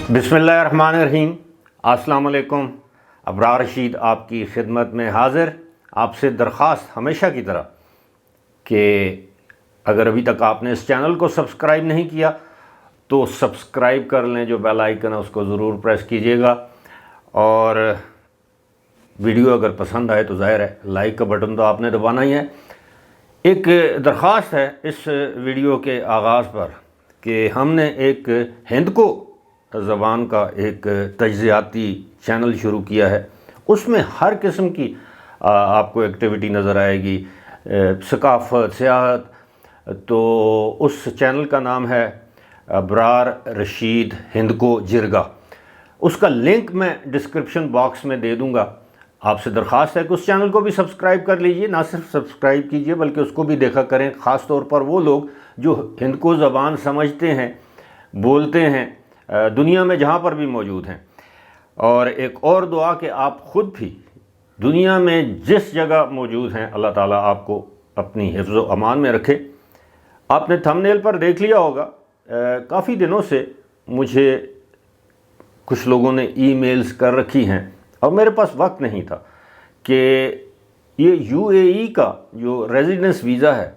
बिस्मिल्लाहिर्रहमानिर्रहीम। अस्सलाम वालेकुम। अबरार रशीद आपकी खिदमत में हाज़िर। आपसे दरख्वास्त हमेशा की तरह कि अगर अभी तक आपने इस चैनल को सब्सक्राइब नहीं किया तो सब्सक्राइब कर लें, जो बेल आइकन है उसको ज़रूर प्रेस कीजिएगा, और वीडियो अगर पसंद आए तो ज़ाहिर है लाइक का बटन तो आपने दबाना ही है। एक दरख्वास्त है इस वीडियो के आगाज़ पर कि हमने एक हिंदको ज़बान का एक तज्ज़ियाती चैनल शुरू किया है। उसमें हर किस्म की आपको एक्टिविटी नज़र आएगी, सकाफ़त, सियाहत। तो उस चैनल का नाम है अबरार रशीद हिंदको जिरगा। उसका लिंक मैं डिस्क्रिप्शन बॉक्स में दे दूँगा। आपसे दरख्वास्त है कि उस चैनल को भी सब्सक्राइब कर लीजिए। ना सिर्फ सब्सक्राइब कीजिए बल्कि उसको भी देखा करें, ख़ास तौर पर वो लोग जो हिंदको ज़बान समझते हैं, बोलते हैं, दुनिया में जहाँ पर भी मौजूद हैं। और एक और दुआ कि आप ख़ुद भी दुनिया में जिस जगह मौजूद हैं अल्लाह ताला आपको अपनी हिफ्ज़ व अमान में रखे। आपने थंबनेल पर देख लिया होगा, काफ़ी दिनों से मुझे कुछ लोगों ने ईमेल्स कर रखी हैं और मेरे पास वक्त नहीं था कि ये यूएई का जो रेजिडेंस वीज़ा है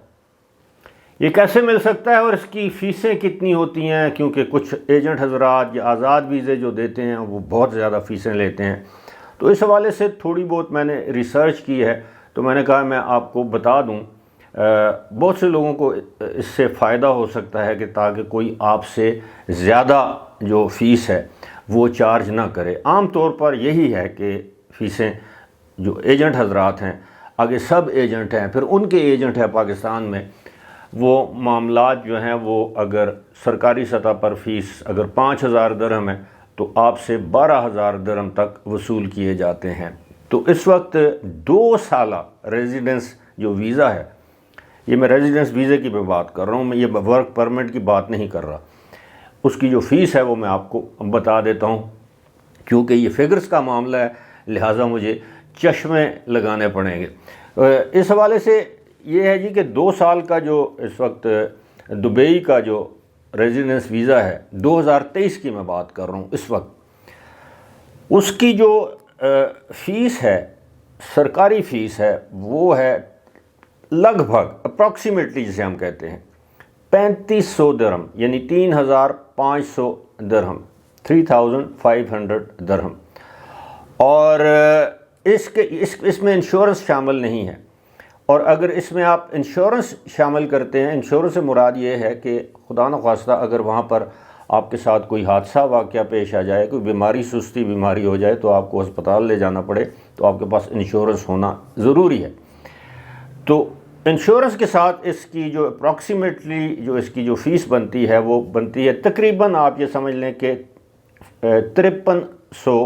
ये कैसे मिल सकता है और इसकी फ़ीसें कितनी होती हैं, क्योंकि कुछ एजेंट हजरात या आज़ाद वीज़े जो देते हैं वो बहुत ज़्यादा फ़ीसें लेते हैं। तो इस हवाले से थोड़ी बहुत मैंने रिसर्च की है, तो मैंने कहा मैं आपको बता दूं। बहुत से लोगों को इससे फ़ायदा हो सकता है कि ताकि कोई आपसे ज़्यादा जो फ़ीस है वो चार्ज ना करे। आम तौर पर यही है कि फ़ीसें जो एजेंट हजरात हैं, आगे सब एजेंट हैं, फिर उनके एजेंट हैं पाकिस्तान में, वो मामलात जो हैं वो अगर सरकारी सतह पर फ़ीस अगर 5,000 दिरहम है तो आपसे 12,000 दिरहम तक वसूल किए जाते हैं। तो इस वक्त 2 साला रेजिडेंस जो वीज़ा है, ये मैं रेजिडेंस वीज़े की मैं बात कर रहा हूँ, मैं ये वर्क परमिट की बात नहीं कर रहा। उसकी जो फ़ीस है वो मैं आपको बता देता हूँ, क्योंकि ये फ़िगर्स का मामला है, लिहाजा मुझे चश्मे लगाने पड़ेंगे। इस हवाले से ये है जी कि 2 साल का जो इस वक्त दुबई का जो रेजिडेंस वीज़ा है 2023 की मैं बात कर रहा हूँ इस वक्त, उसकी जो फ़ीस है, सरकारी फ़ीस है, वो है लगभग अप्रॉक्सीमेटली जिसे हम कहते हैं 3500 दिरहम, यानी 3,500 दिरहम, 3,500 दिरहम। और इसमें इंश्योरेंस शामिल नहीं है। और अगर इसमें आप इंश्योरेंस शामिल करते हैं, इंश्योरेंस से मुराद ये है कि खुदा न ख्वास्ता अगर वहाँ पर आपके साथ कोई हादसा वाक़या पेश आ जाए, कोई बीमारी, सुस्ती बीमारी हो जाए तो आपको अस्पताल ले जाना पड़े, तो आपके पास इंश्योरेंस होना ज़रूरी है। तो इंश्योरेंस के साथ इसकी जो अप्रॉक्सीमेटली जो इसकी जो फ़ीस बनती है वो बनती है तकरीबन, आप ये समझ लें कि 5300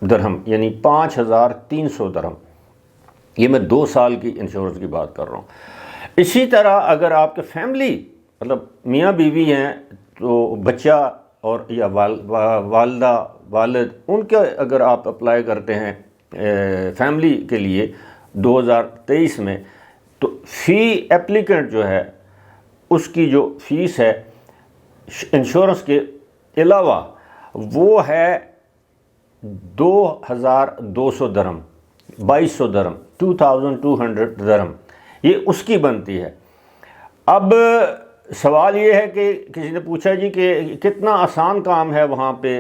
दिरहम, यानी 5,300 दिरहम। ये मैं 2 साल की इंश्योरेंस की बात कर रहा हूँ। इसी तरह अगर आपके फैमिली मतलब मियाँ बीवी हैं तो बच्चा और या वालदा वालिद, उनके अगर आप अप्लाई करते हैं फैमिली के लिए 2023 में, तो फ़ी एप्लीकेंट जो है उसकी जो फ़ीस है इंश्योरेंस के अलावा वो है 2,200 दिरहम, 2,200 दिरहम, 2,200 दिरहम, ये उसकी बनती है। अब सवाल ये है कि किसी ने पूछा जी कि कितना आसान काम है वहाँ पे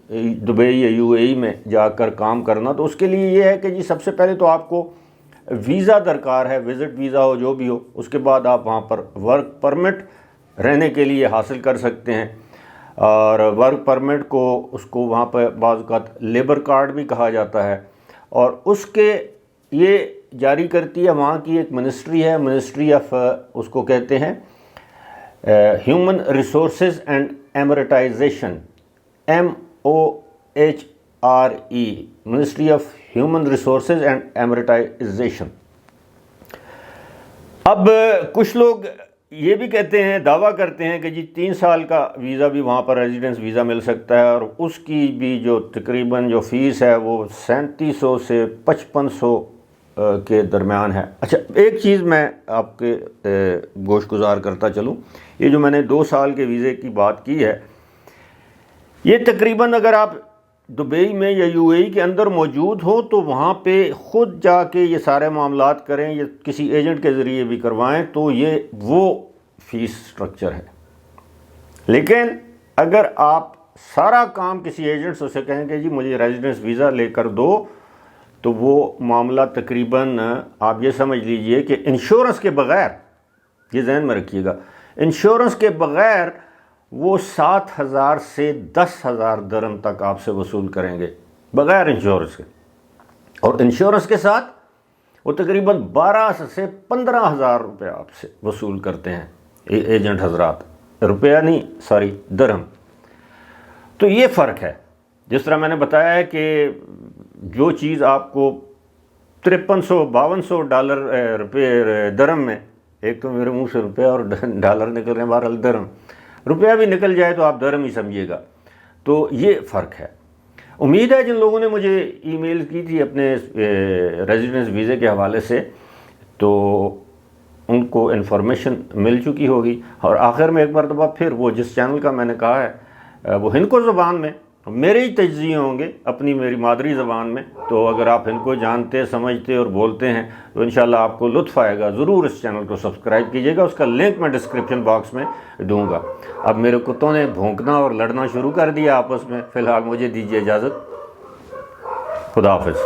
दुबई या यूएई में जाकर काम करना। तो उसके लिए ये है कि जी सबसे पहले तो आपको वीज़ा दरकार है, विज़िट वीज़ा हो जो भी हो। उसके बाद आप वहाँ पर वर्क परमिट रहने के लिए हासिल कर सकते हैं, और वर्क परमिट को उसको वहाँ पर बाज़ औक़ात लेबर कार्ड भी कहा जाता है, और उसके ये जारी करती है वहाँ की एक मिनिस्ट्री है, मिनिस्ट्री ऑफ उसको कहते हैं human resources and Emiratisation, MOHRE, ministry of human resources and Emiratisation. अब कुछ लोग ये भी कहते हैं, दावा करते हैं कि जी 3 साल का वीज़ा भी वहाँ पर रेजिडेंस वीज़ा मिल सकता है, और उसकी भी जो तकरीबन जो फ़ीस है वो 3700 से 5500 के दरमियान है। अच्छा, एक चीज़ मैं आपके गोशगुजार करता चलूँ, ये जो मैंने 2 साल के वीज़े की बात की है, یہ تقریباً اگر آپ دبئی میں یا یو اے ای کے اندر موجود ہو تو وہاں پہ خود جا کے یہ سارے معاملات کریں یا کسی ایجنٹ کے ذریعے بھی کروائیں تو یہ وہ فیس سٹرکچر ہے. لیکن اگر آپ سارا کام کسی ایجنٹ سے کہیں کہ جی مجھے ریزیڈنس ویزا لے کر دو تو وہ معاملہ تقریباً آپ یہ سمجھ لیجئے کہ انشورنس کے بغیر، یہ ذہن میں رکھیے گا، انشورنس کے بغیر وہ 7,000 سے 10,000 درہم تک آپ سے وصول کریں گے بغیر انشورنس کے، اور انشورنس کے ساتھ وہ تقریباً 12 سے 15,000 روپے آپ سے وصول کرتے ہیں ایجنٹ حضرات، روپیہ نہیں سوری درہم. تو یہ فرق ہے. جس طرح میں نے بتایا ہے کہ جو چیز آپ کو 5300-5200 ڈالر روپے درہم میں، ایک تو میرے منہ سے روپیہ اور ڈالر نکل رہے ہیں، بہرحال درہم، روپیہ بھی نکل جائے تو آپ درہم ہی سمجھیے گا. تو یہ فرق ہے. امید ہے جن لوگوں نے مجھے ای میل کی تھی اپنے ریزیڈنس ویزے کے حوالے سے تو ان کو انفارمیشن مل چکی ہوگی. اور آخر میں ایک مرتبہ پھر وہ جس چینل کا میں نے کہا ہے وہ ہندکو زبان میں میرے ہی تجزیے ہوں گے اپنی میری مادری زبان میں، تو اگر آپ ان کو جانتے سمجھتے اور بولتے ہیں تو انشاءاللہ آپ کو لطف آئے گا. ضرور اس چینل کو سبسکرائب کیجیے گا، اس کا لنک میں ڈسکرپشن باکس میں دوں گا. اب میرے کتوں نے بھونکنا اور لڑنا شروع کر دیا آپس میں. فی الحال مجھے دیجیے اجازت. خدا حافظ.